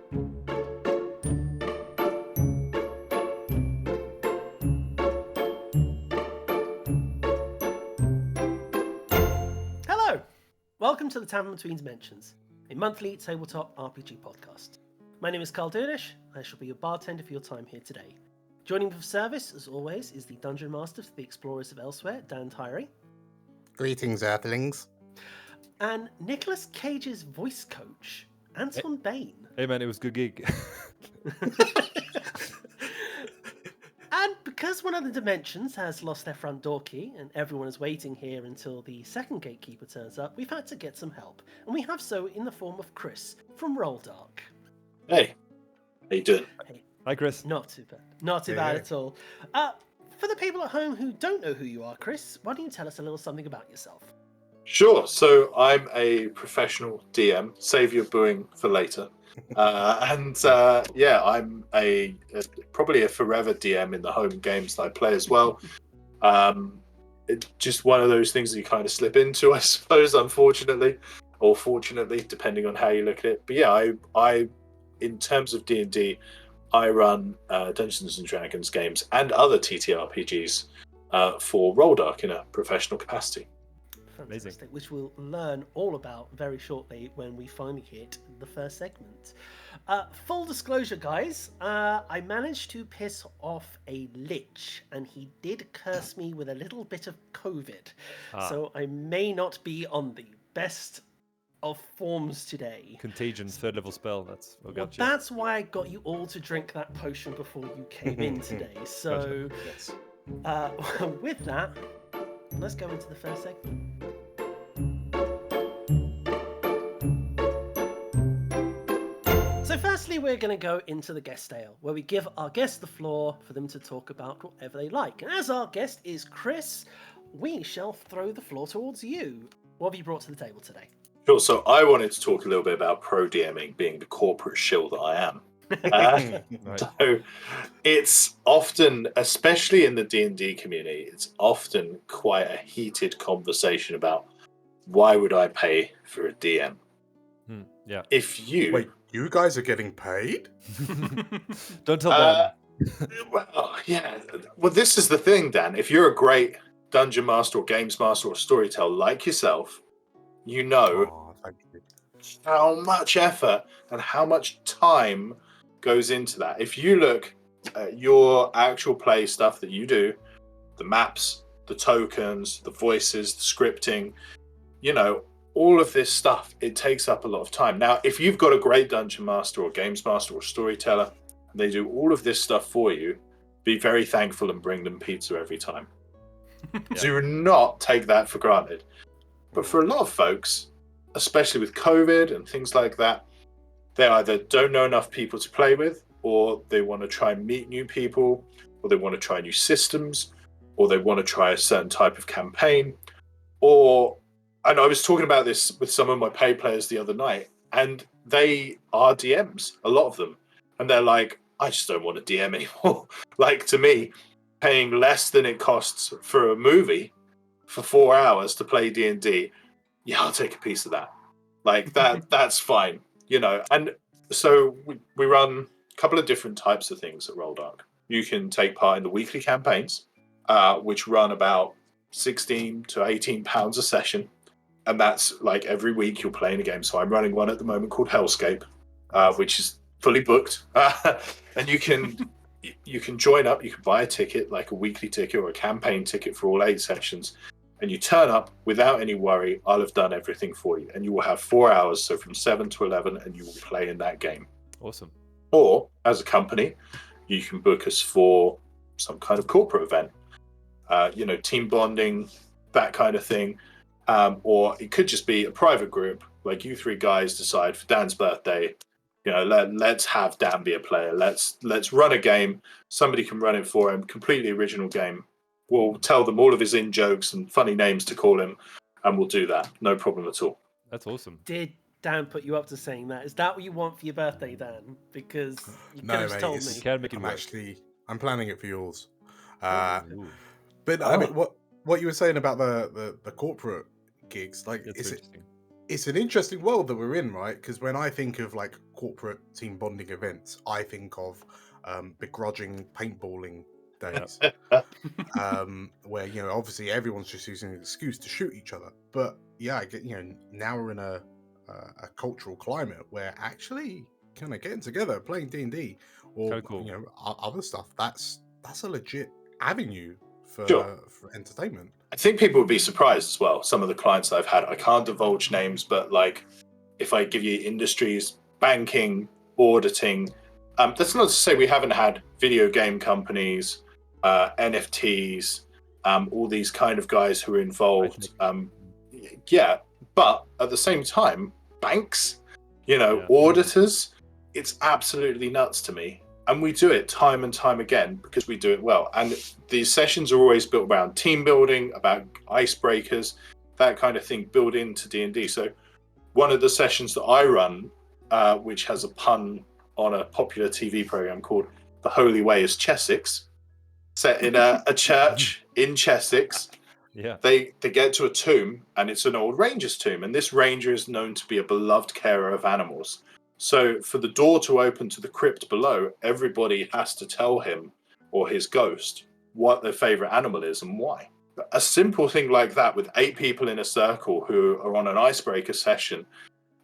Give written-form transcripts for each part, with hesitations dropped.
Hello! Welcome to the Tavern Between Dimensions, a monthly tabletop RPG podcast. My name is Carl Durnish, and I shall be your bartender for your time here today. Joining me for service, as always, is the Dungeon Master for the Explorers of Elsewhere, Dan Tyree. Greetings, Earthlings. And Nicolas Cage's voice coach, Anton Bain. Hey man, it was a good gig. And because one of the dimensions has lost their front door key and everyone is waiting here until the second gatekeeper turns up, we've had to get some help. And we have so in the form of Chris from Roll Dark. Hey, how you doing? Hey, Hi Chris. not too bad. Not too bad at all. For the people at home who don't know who you are, Chris, why don't you tell us a little something about yourself? Sure. So I'm a professional DM. Save your booing for later. I'm probably a forever DM in the home games that I play as well. It's just one of those things that you kind of slip into, I suppose, unfortunately, or fortunately, depending on how you look at it. But yeah, I in terms of D&D, I run Dungeons and Dragons games and other TTRPGs for Roll Dark in a professional capacity. Fantastic, amazing. Which we'll learn all about very shortly when we finally hit the first segment. Full disclosure, guys, I managed to piss off a lich, and he did curse me with a little bit of COVID. So I may not be on the best of forms today. Contagion, 3rd level spell. That's why I got you all to drink that potion before you came in today. So, Yes. With that, let's go into the first segment. So firstly, we're going to go into the guest ale, where we give our guests the floor for them to talk about whatever they like. And as our guest is Chris, we shall throw the floor towards you. What have you brought to the table today? Sure. So I wanted to talk a little bit about pro DMing, being the corporate shill that I am. So it's often, especially in the D&D community, it's often quite a heated conversation about why would I pay for a DM? Yeah. If you... Wait, you guys are getting paid? Don't tell Dan. Well, yeah. Well, this is the thing, Dan. If you're a great dungeon master or games master or storyteller like yourself, you know Thank you. how much effort and how much time goes into that. If you look at your actual play stuff that you do, the maps, the tokens, the voices, the scripting, you know, all of this stuff, it takes up a lot of time. Now, if you've got a great dungeon master or games master or storyteller, and they do all of this stuff for you, be very thankful and bring them pizza every time. Do not take that for granted. But for a lot of folks, especially with COVID and things like that, they either don't know enough people to play with, or they want to try and meet new people, or they want to try new systems, or they want to try a certain type of campaign. And I was talking about this with some of my paid players the other night, and they are DMs, a lot of them. And they're like, I just don't want to DM anymore. Like, to me, paying less than it costs for a movie for 4 hours to play D&D, yeah, I'll take a piece of that. Like, that's fine, you know. And so we run a couple of different types of things at Roll Dark. You can take part in the weekly campaigns, which run about £16 to £18 a session. And that's like every week you're playing a game. So I'm running one at the moment called Hellscape, which is fully booked. And you can join up, you can buy a ticket, like a weekly ticket or a campaign ticket for all 8 sessions. And you turn up without any worry. I'll have done everything for you. And you will have 4 hours, so from 7 to 11, and you will play in that game. Awesome. Or, as a company, you can book us for some kind of corporate event. Team bonding, that kind of thing. Or it could just be a private group, like you 3 guys decide for Dan's birthday, you know, let's have Dan be a player. Let's run a game. Somebody can run it for him, completely original game. We'll tell them all of his in-jokes and funny names to call him, and we'll do that. No problem at all. That's awesome. Did Dan put you up to saying that? Is that what you want for your birthday, Dan? Because you could have told me. You can make it work. I'm planning it for yours. But I mean, what you were saying about the corporate gigs, like, That's is it interesting. it's an interesting world that we're in, right? Because when I think of like corporate team bonding events, I think of begrudging paintballing days, where obviously everyone's just using an excuse to shoot each other. But yeah, I get now we're in a cultural climate where actually kind of getting together, playing D&D, or Kinda cool. other stuff. That's a legit avenue Sure. for entertainment. I think people would be surprised as well. Some of the clients I've had, I can't divulge names, but like if I give you industries, banking, auditing, that's not to say we haven't had video game companies, NFTs, all these kind of guys who are involved. Yeah, but at the same time, banks, auditors, it's absolutely nuts to me. And we do it time and time again because we do it well. And these sessions are always built around team building, about icebreakers, that kind of thing built into D&D. So one of the sessions that I run, which has a pun on a popular TV program called The Holy Way is Chessex, set in a church in Chessex. Yeah. They get to a tomb, and it's an old ranger's tomb. And this ranger is known to be a beloved carer of animals. So for the door to open to the crypt below, everybody has to tell him or his ghost what their favorite animal is and why. A simple thing like that with 8 people in a circle who are on an icebreaker session.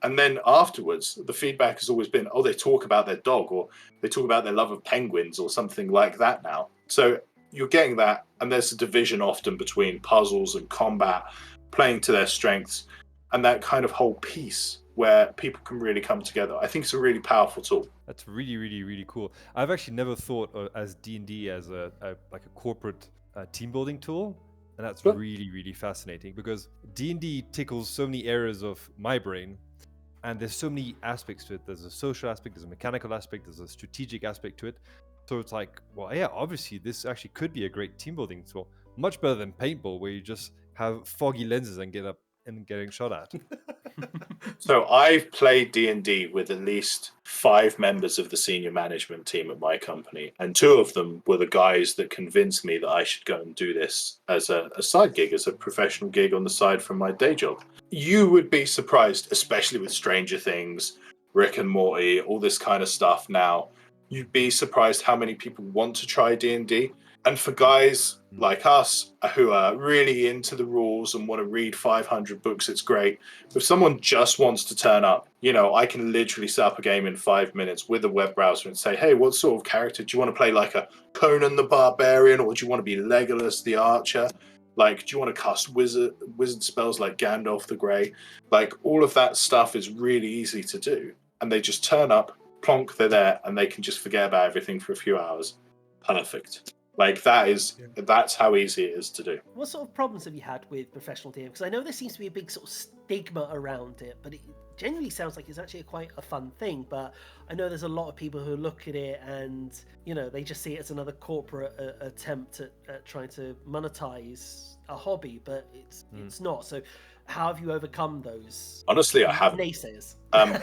And then afterwards, the feedback has always been, they talk about their dog, or they talk about their love of penguins or something like that now. So you're getting that. And there's a division often between puzzles and combat, playing to their strengths, and that kind of whole piece where people can really come together. I think it's a really powerful tool. That's really, really, really cool. I've actually never thought as D&D as a corporate team building tool, and that's really, really fascinating because D&D tickles so many areas of my brain, and there's so many aspects to it. There's a social aspect, there's a mechanical aspect, there's a strategic aspect to it. So it's like, well, yeah, obviously this actually could be a great team building tool, much better than paintball, where you just have foggy lenses and get up and getting shot at. So I've played D&D with at least 5 members of the senior management team at my company, and 2 of them were the guys that convinced me that I should go and do this as a side gig, as a professional gig on the side from my day job. You would be surprised, especially with Stranger Things, Rick and Morty, all this kind of stuff now. You'd be surprised how many people want to try D&D. And for guys like us who are really into the rules and want to read 500 books, it's great. If someone just wants to turn up, I can literally set up a game in 5 minutes with a web browser and say, hey, what sort of character? Do you want to play like a Conan the Barbarian, or do you want to be Legolas the Archer? Like, do you want to cast wizard spells like Gandalf the Grey? Like, all of that stuff is really easy to do. And they just turn up, plonk, they're there, and they can just forget about everything for a few hours. Perfect. Like, that's how easy it is to do. What sort of problems have you had with professional DM? Because I know there seems to be a big sort of stigma around it, but it genuinely sounds like it's actually quite a fun thing. But I know there's a lot of people who look at it and, they just see it as another corporate attempt at trying to monetize a hobby, but it's not. So how have you overcome those? Honestly, I haven't. Naysayers.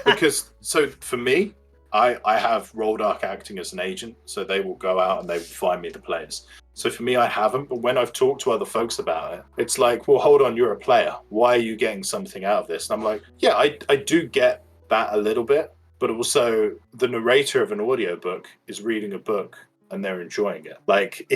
Because, so for me, I have Roldark acting as an agent, so they will go out and they will find me the players. So for me, I haven't, but when I've talked to other folks about it, it's like, well, hold on, you're a player. Why are you getting something out of this? And I'm like, yeah, I do get that a little bit, but also the narrator of an audiobook is reading a book and they're enjoying it. Like,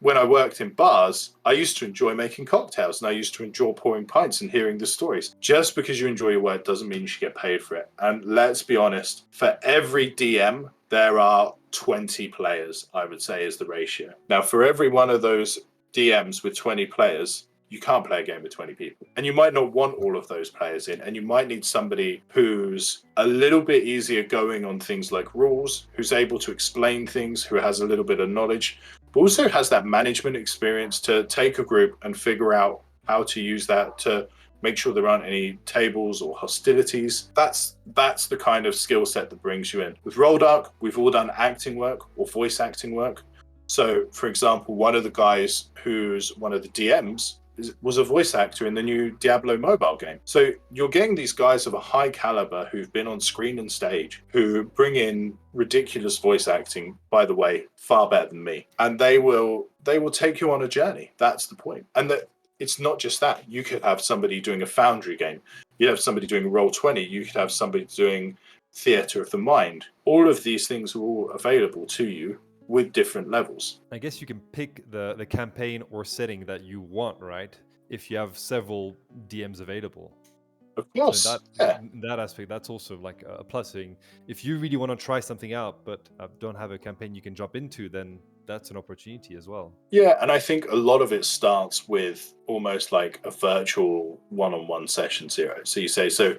when I worked in bars, I used to enjoy making cocktails and I used to enjoy pouring pints and hearing the stories. Just because you enjoy your work doesn't mean you should get paid for it. And let's be honest, for every DM, there are 20 players, I would say, is the ratio. Now, for every one of those DMs with 20 players, you can't play a game with 20 people. And you might not want all of those players in, and you might need somebody who's a little bit easier going on things like rules, who's able to explain things, who has a little bit of knowledge, but also has that management experience to take a group and figure out how to use that to make sure there aren't any tables or hostilities. That's the kind of skill set that brings you in. With Roldark, we've all done acting work or voice acting work. So, for example, one of the guys who's one of the DMs was a voice actor in the new Diablo mobile game. So you're getting these guys of a high caliber who've been on screen and stage, who bring in ridiculous voice acting, by the way, far better than me. And they will take you on a journey. That's the point. And it's not just that. You could have somebody doing a Foundry game. You have somebody doing Roll20. You could have somebody doing Theatre of the Mind. All of these things are all available to you with different levels. I guess you can pick the campaign or setting that you want, right? If you have several DMs available. Of So course, yeah. in that aspect, that's also like a plus thing. If you really want to try something out, but don't have a campaign you can jump into, then that's an opportunity as well. Yeah, and I think a lot of it starts with almost like a virtual one-on-one session zero. So you say, so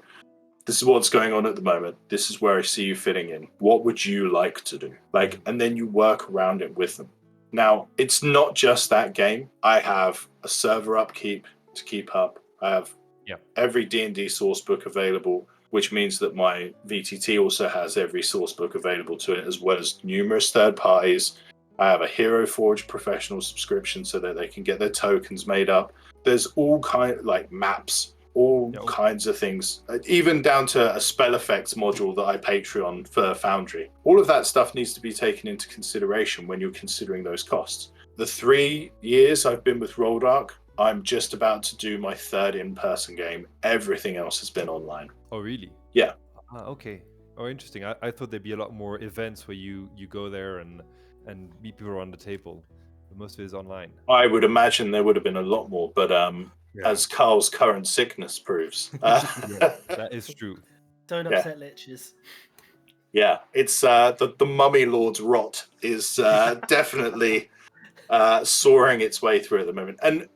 this is what's going on at the moment. This is where I see you fitting in. What would you like to do? Like, and then you work around it with them. Now, it's not just that game. I have a server upkeep to keep up. I have every D&D source book available, which means that my VTT also has every source book available to it, as well as numerous third parties. I have a Hero Forge professional subscription so that they can get their tokens made up. There's all kind of like maps, all kinds of things, even down to a spell effects module that I Patreon for Foundry. All of that stuff needs to be taken into consideration when you're considering those costs. The 3 years I've been with Roldark, I'm just about to do my 3rd in-person game. Everything else has been online. Oh, really? Yeah. Okay. Oh, interesting. I thought there'd be a lot more events where you go there and meet people around the table. But most of it is online. I would imagine there would have been a lot more, but as Carl's current sickness proves. That is true. Don't upset liches. Yeah, it's the Mummy Lord's rot is definitely soaring its way through at the moment. And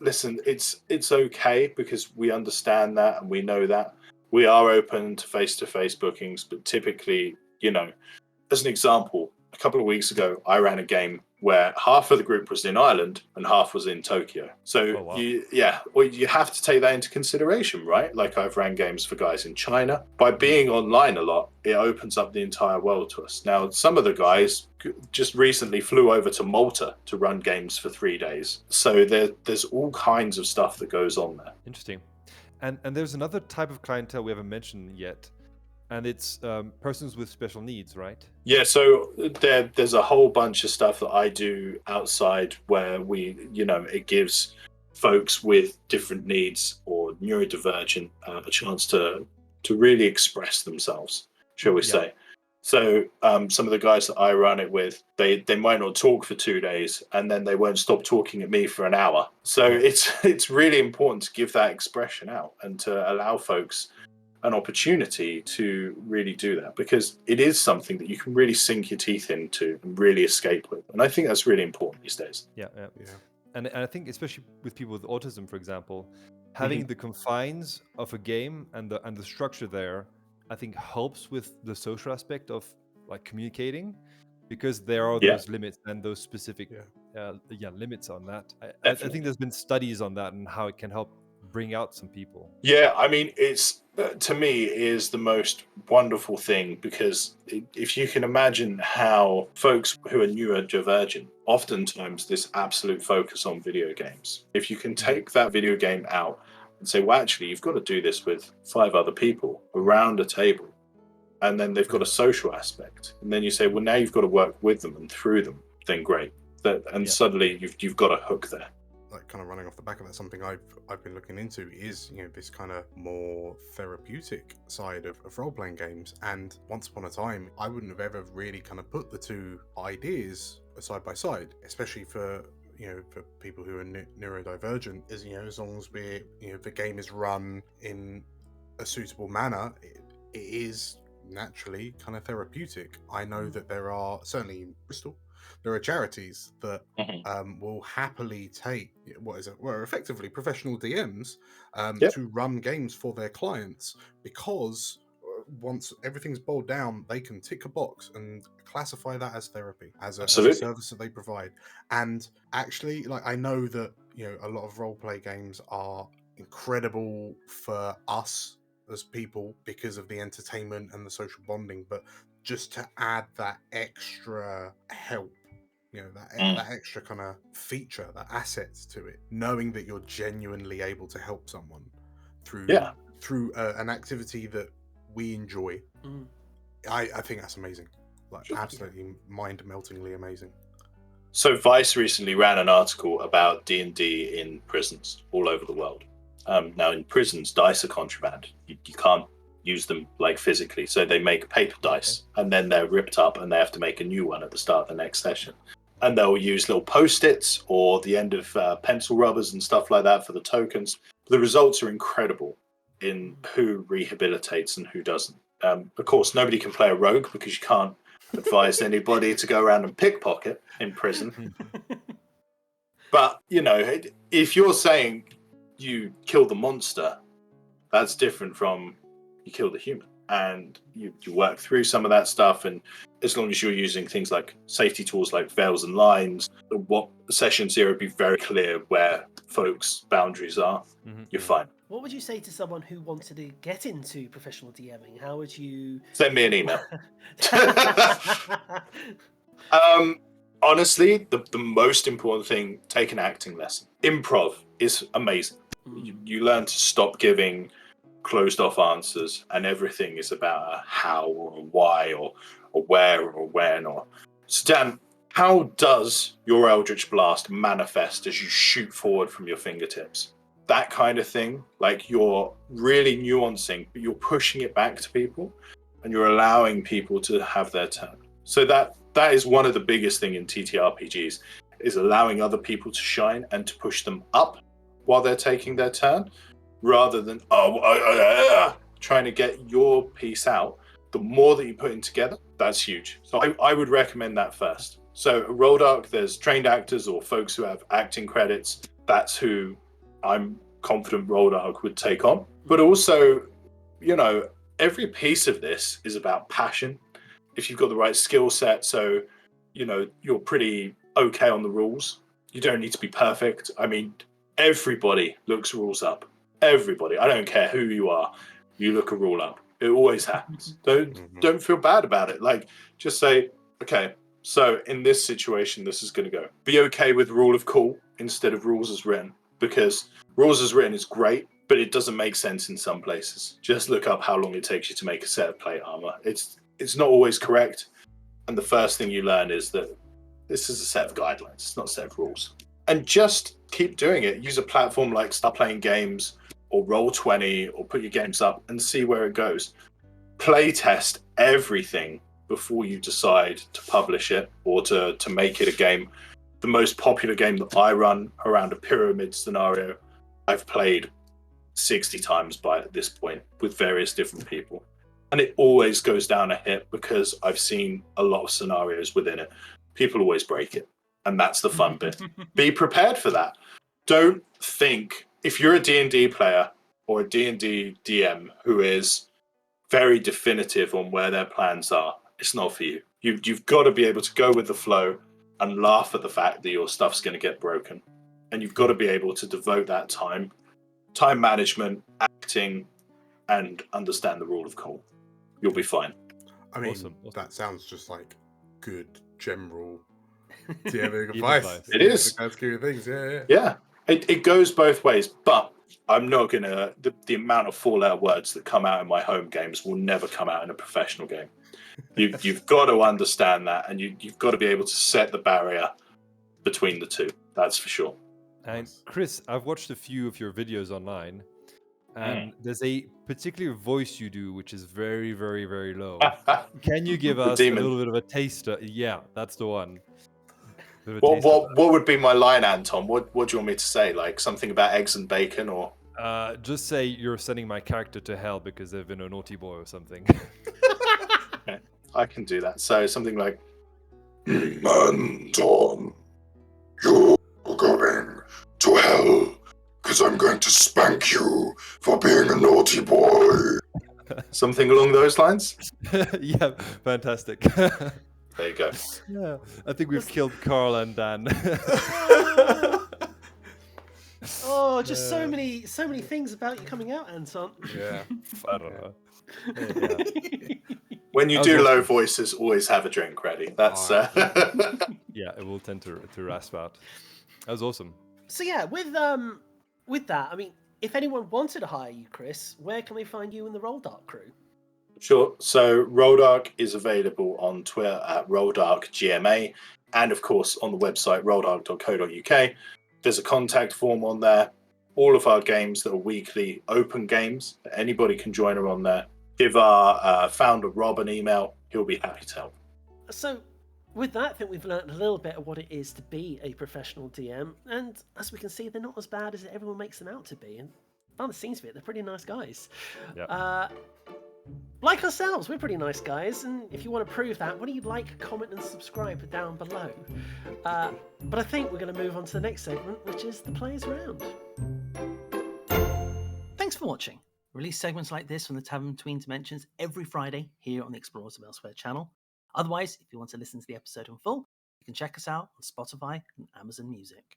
listen, it's okay because we understand that and we know that. We are open to face-to-face bookings, but typically, as an example, a couple of weeks ago, I ran a game where half of the group was in Ireland and half was in Tokyo. So you have to take that into consideration, right? Like I've ran games for guys in China. By being online a lot, it opens up the entire world to us. Now, some of the guys just recently flew over to Malta to run games for 3 days. So there's all kinds of stuff that goes on there. Interesting. And there's another type of clientele we haven't mentioned yet. And it's persons with special needs, right? Yeah, so there's a whole bunch of stuff that I do outside where it gives folks with different needs or neurodivergent a chance to really express themselves, shall we say. So some of the guys that I run it with, they might not talk for 2 days and then they won't stop talking at me for an hour. So it's really important to give that expression out and to allow folks an opportunity to really do that, because it is something that you can really sink your teeth into and really escape with. And I think that's really important these days. Yeah. And I think especially with people with autism, for example, having the confines of a game and the structure there, I think helps with the social aspect of like communicating, because there are those limits and those specific limits on that. I think there's been studies on that and how it can help bring out some people. Yeah, I mean, it's to me is the most wonderful thing, because if you can imagine how folks who are neurodivergent, oftentimes this absolute focus on video games, if you can take that video game out and say, well, actually, you've got to do this with 5 other people around a table, and then they've got a social aspect, and then you say, well, now you've got to work with them and through them, then great. Suddenly you've got a hook there. Like kind of running off the back of that, something I've been looking into is this kind of more therapeutic side of role-playing games. And once upon a time, I wouldn't have ever really kind of put the two ideas side by side, especially for for people who are neurodivergent. As long as the game is run in a suitable manner, it is naturally kind of therapeutic. I know that there are, certainly in Bristol, there are charities that will happily take effectively professional DMs to run games for their clients, because once everything's boiled down, they can tick a box and classify that as therapy, as a service that they provide. And actually, like, I know that a lot of role play games are incredible for us as people because of the entertainment and the social bonding, but just to add that extra help, that extra kind of feature, that asset to it, knowing that you're genuinely able to help someone through an activity that we enjoy. I think that's amazing, like absolutely mind-meltingly amazing. So Vice recently ran an article about D&D in prisons all over the world. Now in prisons, dice are contraband. You can't use them like physically. So they make paper dice and then they're ripped up and they have to make a new one at the start of the next session. And they'll use little Post-its or the end of pencil rubbers and stuff like that for the tokens. The results are incredible in who rehabilitates and who doesn't. Of course, nobody can play a rogue because you can't advise anybody to go around and pickpocket in prison. But, you know, if you're saying you kill the monster, that's different from you kill the human. And you work through some of that stuff. And as long as you're using things like safety tools like veils and lines, what session 0 be very clear where folks' boundaries are, you're fine. What would you say to someone who wanted to get into professional DMing? How would you... Send me an email. Honestly, the most important thing, take an acting lesson. Improv is amazing. You learn to stop giving closed off answers, and everything is about a how or a why or a where or a when. Or so Dan, how does your Eldritch Blast manifest as you shoot forward from your fingertips? That kind of thing, like you're really nuancing, but you're pushing it back to people and you're allowing people to have their turn. So that is one of the biggest thing in TTRPGs, is allowing other people to shine and to push them up while they're taking their turn, rather than trying to get your piece out. The more that you put in together, that's huge. So I would recommend that first. So at Roll Dark, there's trained actors or folks who have acting credits. That's who I'm confident Roll Dark would take on. But also, you know, every piece of this is about passion. If you've got the right skill set, so, you know, you're pretty okay on the rules. You don't need to be perfect. I mean, everybody looks rules up. Everybody. I don't care who you are. You look a rule up. It always happens. Don't feel bad about it. Like, just say, okay, so in this situation, this is going to go. Be okay with rule of cool instead of rules as written, because rules as written is great, but it doesn't make sense in some places. Just look up how long it takes you to make a set of plate armor. It's not always correct. And the first thing you learn is that this is a set of guidelines. It's not a set of rules. And just keep doing it. Use a platform like Start Playing Games or Roll20 or put your games up and see where it goes. Play test everything before you decide to publish it or to make it a game. The most popular game that I run around a pyramid scenario, I've played 60 times by this point with various different people. And it always goes down a hit because I've seen a lot of scenarios within it. People always break it. And that's the fun bit. Be prepared for that. Don't think, if you're a D&D player or a D&D DM who is very definitive on where their plans are, it's not for you. You've got to be able to go with the flow and laugh at the fact that your stuff's going to get broken. And you've got to be able to devote that time management, acting, and understand the rule of cool. You'll be fine. I mean, Awesome. that sounds just like good general DMing advice. It is. That's good things, yeah. Yeah, it goes both ways, but I'm not going to... The amount of four-letter words that come out in my home games will never come out in a professional game. You've got to understand that, and you've got to be able to set the barrier between the two. That's for sure. And Chris, I've watched a few of your videos online, and there's a particular voice you do which is very, very, very low. Can you give us a little bit of a taster? Yeah, that's the one. What would be my line, Anton? What do you want me to say? Like something about eggs and bacon, or? Just say you're sending my character to hell because they've been a naughty boy or something. Okay, I can do that. So something like, Anton, you're going to hell because I'm going to spank you for being a naughty boy. Something along those lines? Yeah, fantastic. There you go. Yeah, I think we've killed Carl and Dan. Oh, just so many things about you coming out, Anton. Yeah. I don't know. Yeah. When you do low voices, always have a drink ready. That's Yeah, it will tend to rasp out. That was awesome. So yeah, with that, I mean, if anyone wanted to hire you, Chris, where can they find you in the Roll Dark crew? Sure. So Roll Dark is available on Twitter at RollDarkGMA. And of course, on the website, rolldog.co.uk, there's a contact form on there. All of our games that are weekly open games, anybody can join them on there. Give our founder, Rob, an email. He'll be happy to help. So, with that, I think we've learned a little bit of what it is to be a professional DM. And as we can see, they're not as bad as everyone makes them out to be. And by the scenes of it, they're pretty nice guys. Yeah. Like ourselves, we're pretty nice guys, and if you want to prove that, why don't you like, comment, and subscribe down below? But I think we're going to move on to the next segment, which is the Players Round. Thanks for watching. We release segments like this from the Tavern Between Dimensions every Friday here on the Explorers of Elsewhere channel. Otherwise, if you want to listen to the episode in full, you can check us out on Spotify and Amazon Music.